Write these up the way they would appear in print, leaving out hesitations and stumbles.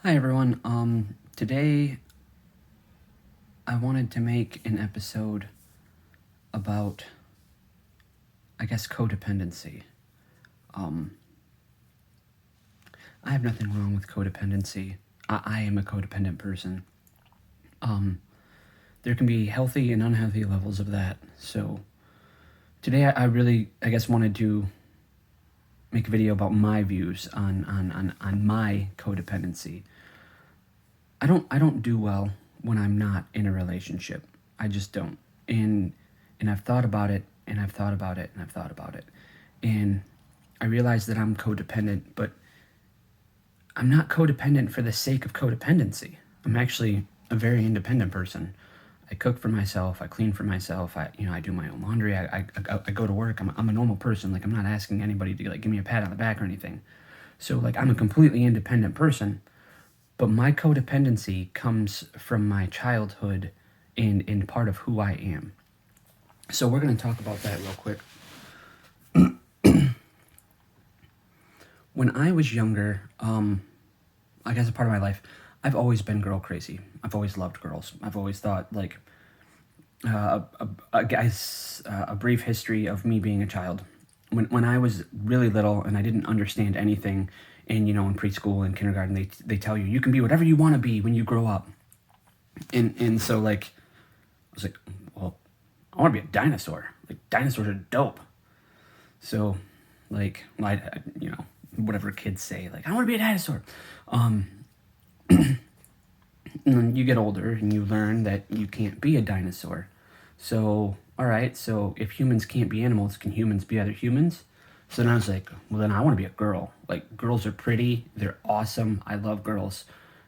Hi everyone. Today I wanted to make an episode about, I guess, codependency. Um, I have nothing wrong with codependency. I am a codependent person. There can be healthy and unhealthy levels of that. So today I really, I guess, wanted to make a video about my views on my codependency. I don't do well when I'm not in a relationship. I just don't. And I've thought about it, and I've thought about it, and I've thought about it. And I realize that I'm codependent, but I'm not codependent for the sake of codependency. I'm actually a very independent person. I cook for myself. I clean for myself. I do my own laundry. I go to work. I'm a normal person. Like, I'm not asking anybody to give me a pat on the back or anything. So like, I'm a completely independent person. But my codependency comes from my childhood and part of who I am. So we're going to talk about that real quick. When I was younger, I guess a part of my life, I've always been girl crazy. I've always loved girls. I've always thought, like, a brief history of me being a child. When I was really little and I didn't understand anything, and in preschool and kindergarten, they tell you can be whatever you want to be when you grow up. And so, like, I was like, well, I want to be a dinosaur. Like, dinosaurs are dope. So, like, whatever kids say, like, I want to be a dinosaur. And then you get older and you learn that you can't be a dinosaur. So, all right, so if humans can't be animals, can humans be other humans? So then I was like, well, then I want to be a girl. Like, girls are pretty, they're awesome, I love girls.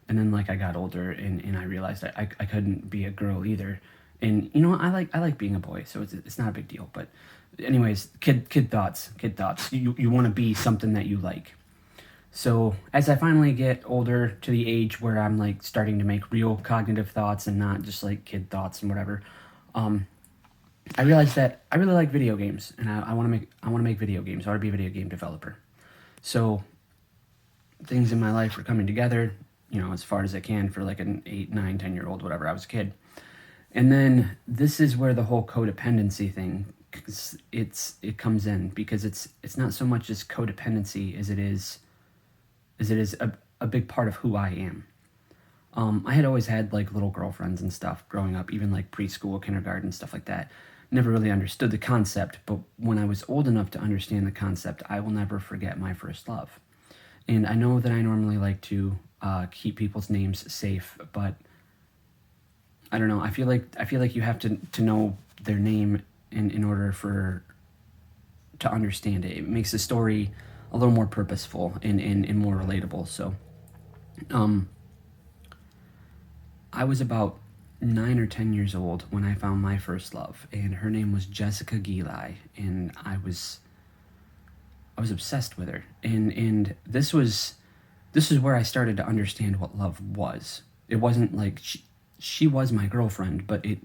And then, like, I got older and I realized I couldn't be a girl either. And I like being a boy, so it's not a big deal. But anyways, kid thoughts. You want to be something that you like. So as I finally get older, to the age where I'm like starting to make real cognitive thoughts and not just like kid thoughts and whatever, I realized that I really like video games, and I want to make video games. I want to be a video game developer. So things in my life were coming together, as far as I can for like an 8, 9, 10-year-old, whatever. I was a kid. And then this is where the whole codependency thing, it comes in, because it's not so much as codependency as it is a big part of who I am. I had always had like little girlfriends and stuff growing up, even like preschool, kindergarten, stuff like that. Never really understood the concept, but when I was old enough to understand the concept, I will never forget my first love. And I know that I normally like to keep people's names safe, but I don't know. I feel like you have to know their name in order to understand it. It makes the story a little more purposeful and more relatable. So, I was about 9 or 10 years old when I found my first love, and her name was Jessica Gili, and I was obsessed with her. And this is where I started to understand what love was. It wasn't like she was my girlfriend, but it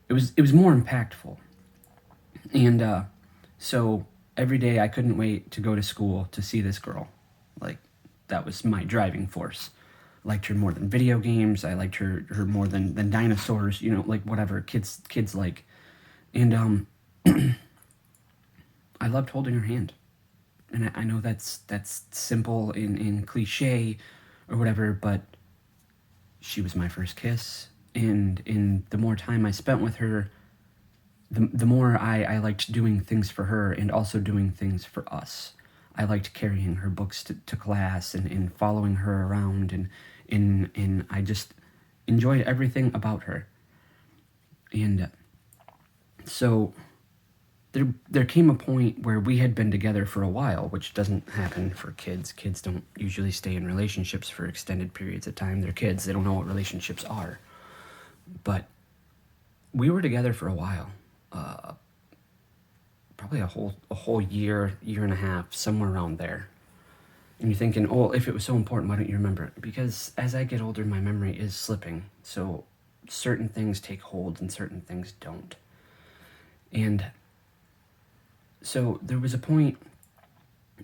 was more impactful. And so every day I couldn't wait to go to school to see this girl. Like, that was my driving force. I liked her more than video games. I liked her more than dinosaurs, like whatever kids like. And I loved holding her hand. And I know that's simple and cliche or whatever, but she was my first kiss. And the more time I spent with her, the more I liked doing things for her and also doing things for us. I liked carrying her books to class and following her around, and I just enjoyed everything about her. And so there came a point where we had been together for a while, which doesn't happen for kids. Kids don't usually stay in relationships for extended periods of time. They're kids. They don't know what relationships are. But we were together for a while. Probably a whole year and a half, somewhere around there. And you're thinking, oh, if it was so important, why don't you remember it? Because as I get older, my memory is slipping. So certain things take hold and certain things don't. And so there was a point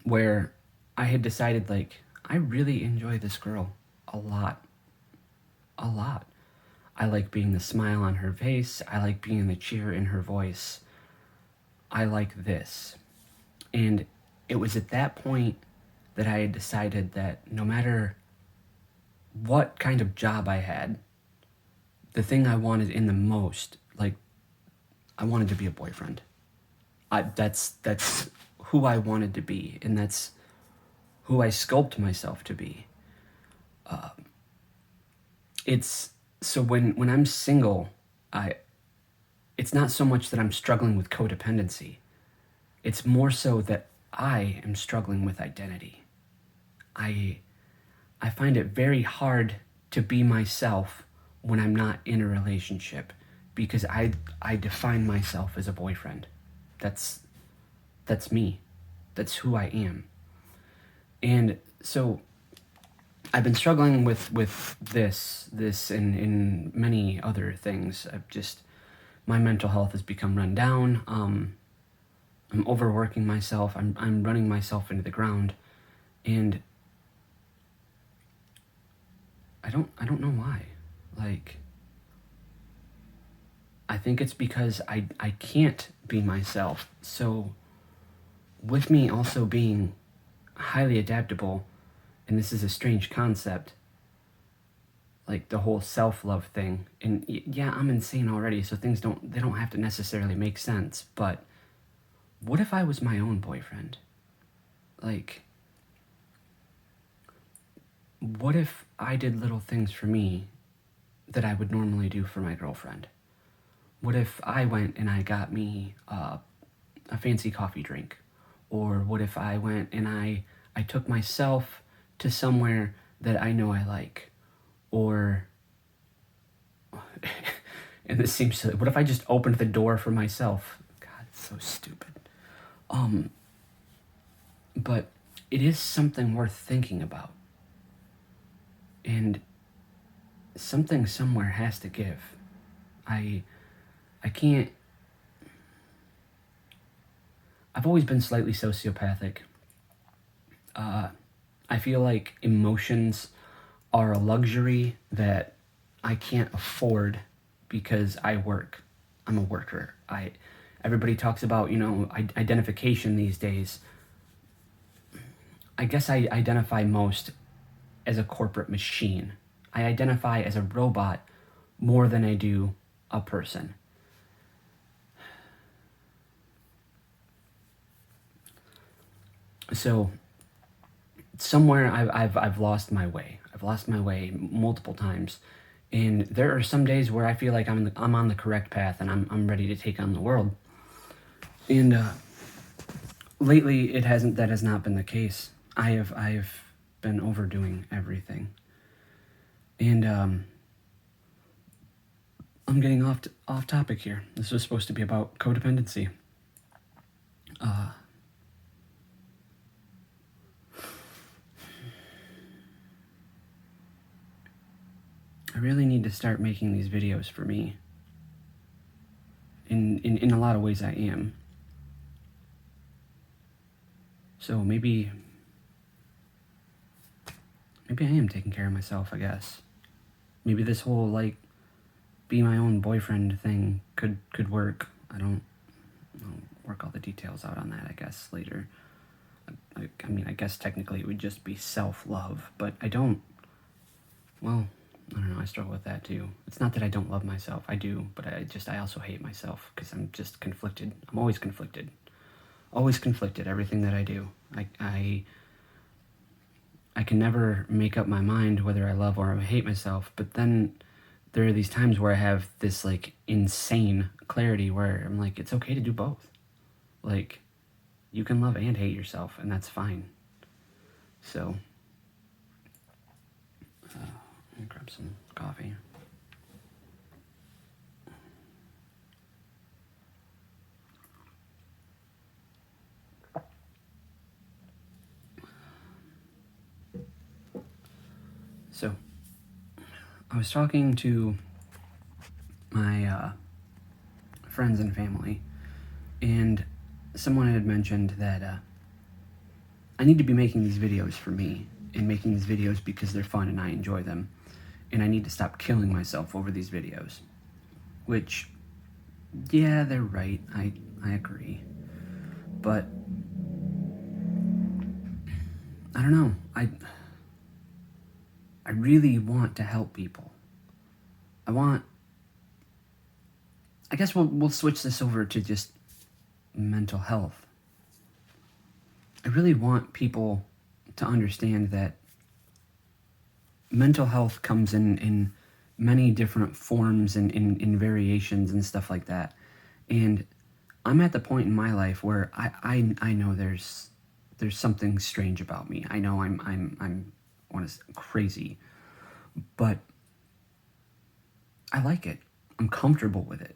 where I had decided, like, I really enjoy this girl a lot. A lot. I like being the smile on her face. I like being the cheer in her voice. I like this. And it was at that point that I had decided that no matter what kind of job I had, the thing I wanted in the most, like, I wanted to be a boyfriend. That's who I wanted to be, and that's who I sculpt myself to be. It's so when I'm single, it's not so much that I'm struggling with codependency. It's more so that I am struggling with identity. I find it very hard to be myself when I'm not in a relationship because I define myself as a boyfriend. That's me. That's who I am. And so I've been struggling with this and many other things. My mental health has become run down. I'm overworking myself. I'm running myself into the ground, and I don't know why. Like, I think it's because I can't be myself. So with me also being highly adaptable, and this is a strange concept, like the whole self-love thing, and yeah, I'm insane already, so things don't have to necessarily make sense, but what if I was my own boyfriend? Like, what if I did little things for me that I would normally do for my girlfriend? What if I went and I got me a fancy coffee drink? Or what if I went and I took myself to somewhere that I know I like? Or, and this seems silly, what if I just opened the door for myself? God, it's so stupid. But it is something worth thinking about. And something somewhere has to give. I can't... I've always been slightly sociopathic. I feel like emotions are a luxury that I can't afford because I work. I'm a worker. Everybody talks about, identification these days. I guess I identify most as a corporate machine. I identify as a robot more than I do a person. So somewhere I've lost my way. I've lost my way multiple times, and there are some days where I feel like I'm on the correct path and I'm ready to take on the world. And lately, that has not been the case. I've been overdoing everything, and I'm getting off topic here. This was supposed to be about codependency. I really need to start making these videos for me. In a lot of ways I am. So maybe I am taking care of myself, I guess. Maybe this whole, like, be my own boyfriend thing could work. I'll work all the details out on that, I guess, later. I mean, I guess technically it would just be self-love, but I don't know, I struggle with that too. It's not that I don't love myself, I do, but I also hate myself, because I'm just conflicted. I'm always conflicted. Always conflicted, everything that I do. I can never make up my mind whether I love or I hate myself, but then there are these times where I have this, like, insane clarity where I'm like, it's okay to do both. Like, you can love and hate yourself, and that's fine. So, let me grab some coffee. So, I was talking to my friends and family, and someone had mentioned that I need to be making these videos for me, in making these videos because they're fun and I enjoy them. And I need to stop killing myself over these videos. Which, yeah, they're right. I agree. But I don't know. I really want to help people. I guess we'll switch this over to just mental health. I really want people to understand that mental health comes in many different forms and in variations and stuff like that. And I'm at the point in my life where I know there's something strange about me. I know I'm crazy, but I like it. I'm comfortable with it.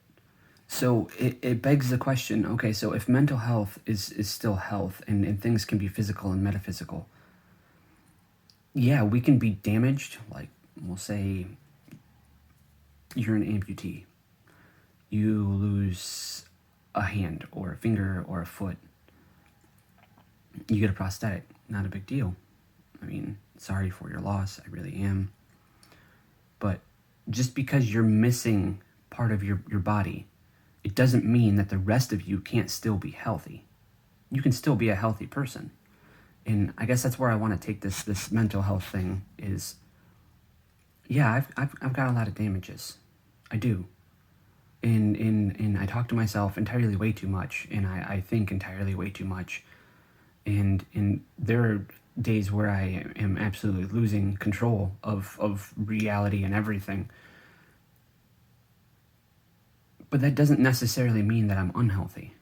So it begs the question, okay, so if mental health is still health and things can be physical and metaphysical, yeah, we can be damaged. Like, we'll say you're an amputee. You lose a hand or a finger or a foot. You get a prosthetic. Not a big deal. I mean, sorry for your loss. I really am. But just because you're missing part of your body, it doesn't mean that the rest of you can't still be healthy. You can still be a healthy person. And I guess that's where I want to take this mental health thing is, yeah, I've got a lot of damages. I do. And I talk to myself entirely way too much, and I think entirely way too much. And there are days where I am absolutely losing control of reality and everything. But that doesn't necessarily mean that I'm unhealthy.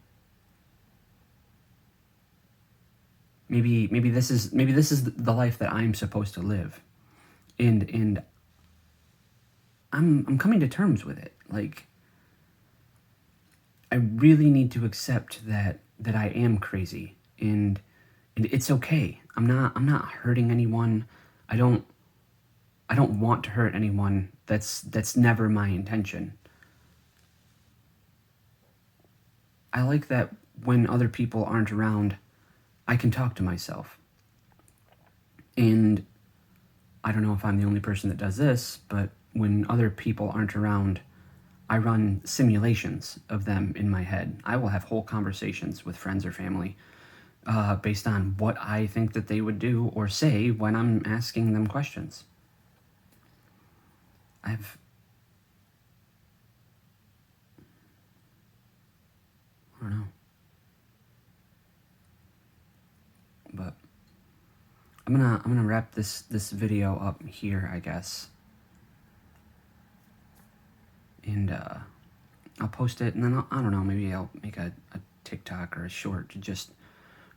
Maybe this is the life that I'm supposed to live. And I'm coming to terms with it. Like, I really need to accept that I am crazy, and it's okay. I'm not hurting anyone. I don't want to hurt anyone. That's never my intention. I like that when other people aren't around, I can talk to myself. And I don't know if I'm the only person that does this, but when other people aren't around, I run simulations of them in my head. I will have whole conversations with friends or family based on what I think that they would do or say when I'm asking them questions. I don't know. But I'm gonna wrap this video up here, I guess. And I'll post it, and then I don't know, maybe I'll make a TikTok or a short to just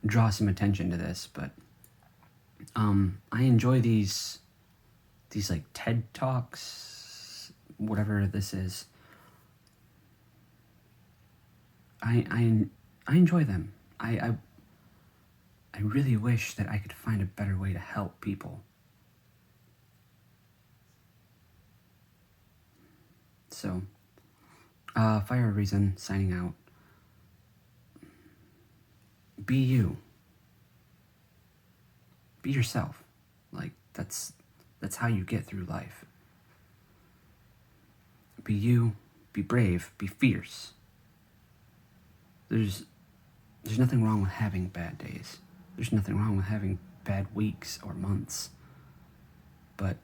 draw some attention to this. But I enjoy these like TED Talks, whatever this is. I enjoy them. I really wish that I could find a better way to help people. So, Fire Reason signing out. Be you. Be yourself. Like, that's how you get through life. Be you. Be brave. Be fierce. There's nothing wrong with having bad days. There's nothing wrong with having bad weeks or months. But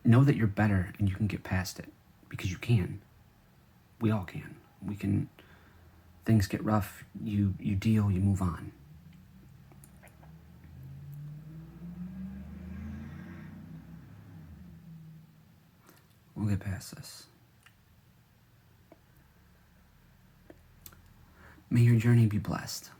know that you're better and you can get past it, because you can. We all can. We can. Things get rough, you deal, you move on. We'll get past this. May your journey be blessed.